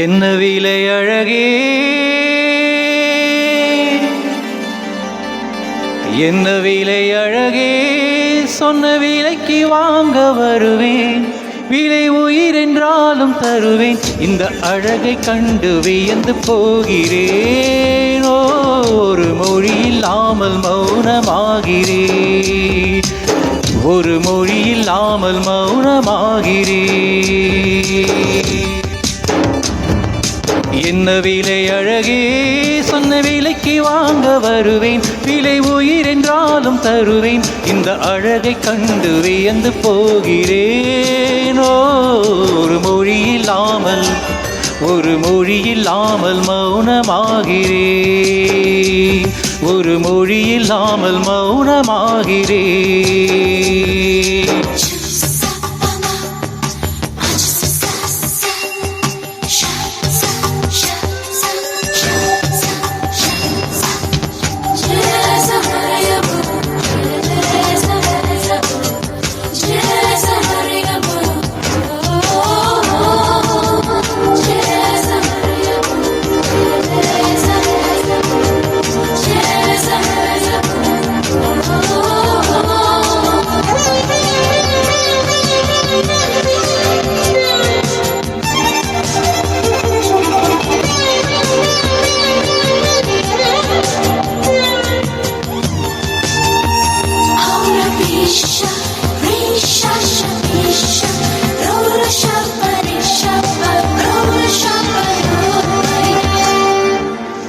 என்ன விலை அழகே, என்ன விலை அழகே, சொன்ன விலைக்கு வாங்க வருவேன். விலை உயிர் என்றாலும் தருவேன். இந்த அழகை கண்டு வியந்து போகிறேன். ஒரு மொழி இல்லாமல் மௌனமாகிறேன். ஒரு மொழி இல்லாமல் மௌனமாகிறேன். என்ன விலை அழகே, சொன்ன விலைக்கு வாங்க வருவேன். விலை உயிர் என்றாலும் தருவேன். இந்த அழகை கண்டு வியந்து போகிறேன். ஒரு மொழி இல்லாமல், ஒரு மொழி இல்லாமல் மௌனமாகிறேன். ஒரு மொழி இல்லாமல் மௌனமாகிறேன்.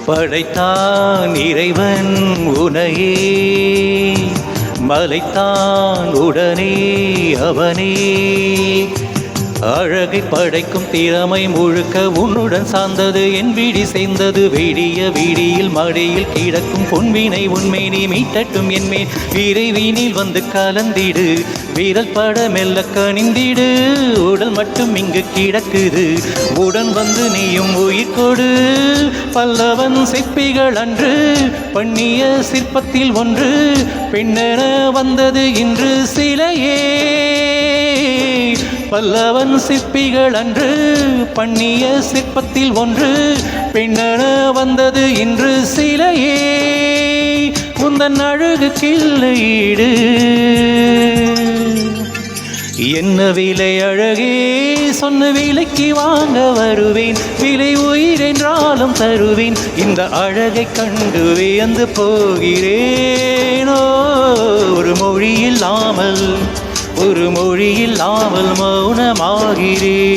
படைத்தான் இறைவன் உனையே, மலைத்தான் உடனே அவனே. அழகை படைக்கும் திறமை முழுக்க உன்னுடன் சார்ந்தது. என் விழி சேர்ந்தது விடிய விடியில் மடியில் கிடக்கும் பொன்வினை உண்மை நீ மீட்டட்டும் என்மேல். விரைவினில் வந்து கலந்திடு, வீரல் பட மெல்ல கனிந்திடு. உடல் மட்டும் இங்கு கிடக்குது, உடன் வந்து நீயும் உயிர் கொடு. பல்லவன் சிற்பிகள் அன்று பண்ணிய சிற்பத்தில் ஒன்று, பெண்ணென வந்தது இன்று சிலையே. பல்லவன் சிற்பிகள் அன்று பண்ணிய சிற்பத்தில் ஒன்று, பெண்ணென வந்தது இன்று சிலையே. உந்தன் அழகு கிள்ளையீடு. என்ன விலை அழகே, சொன்ன விலைக்கு வாங்க வருவேன். விலை உயிர் என்றாலும் தருவேன். இந்த அழகை கண்டு வியந்து போகிறேனோ. ஒரு மொழி இல்லாமல், ஒரு மொழி இல்லாமல் மௌனமாகிறேன்.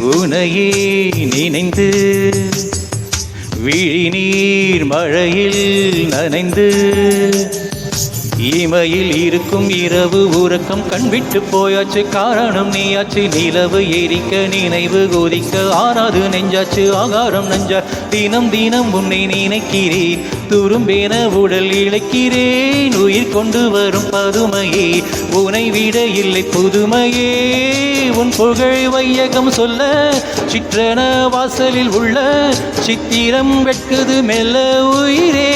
உனையே நினைந்து விழிநீர் மழையில் நனைந்து, இமையில் இருக்கும் இரவு உறக்கம் கண்விட்டு போயாச்சு. காரணம் நீயாச்சு. நிலவு எரிக்க நினைவு கொதிக்க ஆறாது நெஞ்சாச்சு. ஆகாரம் நஞ்சா தினம் தினம் உன்னை நினைக்கிறேன். துரும்பேன உடல் இழைக்கிறேன். உயிர் கொண்டு வரும் பதுமையே, உனை விட இல்லை புதுமையே. உன் புகழ் வையகம் சொல்ல சிற்றன வாசலில் உள்ள சித்திரம் வெட்குது மெல்ல உயிரே.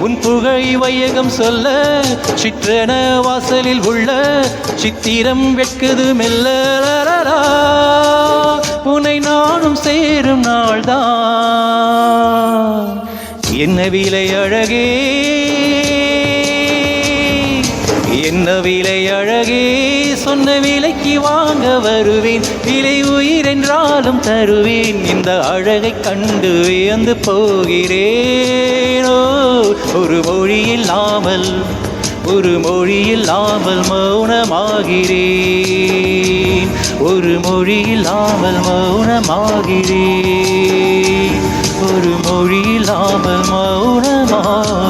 உன் புகழ் வையகம் சொல்ல சிற்றன வாசலில் உள்ள சித்திரம் வெட்குது மெல்ல. உன்னை நானும் சேரும் நாள்தான். என்ன விலை அழகே, என்ன விலை அழகே, சொன்ன விலைக்கு வாங்க வருவேன். விலை உயிர் என்றாலும் தருவேன். இந்த அழகை கண்டு வியந்து போகிறேனோ. ஒரு மொழி இல்லாமல், ஒரு மொழி இல்லாமல் மௌனமாகிறேன். ஒரு மொழி இல்லாமல் மௌனமாகிறேன். ஒரு மொழி இல்லாமல் மௌனமாகிறேன்.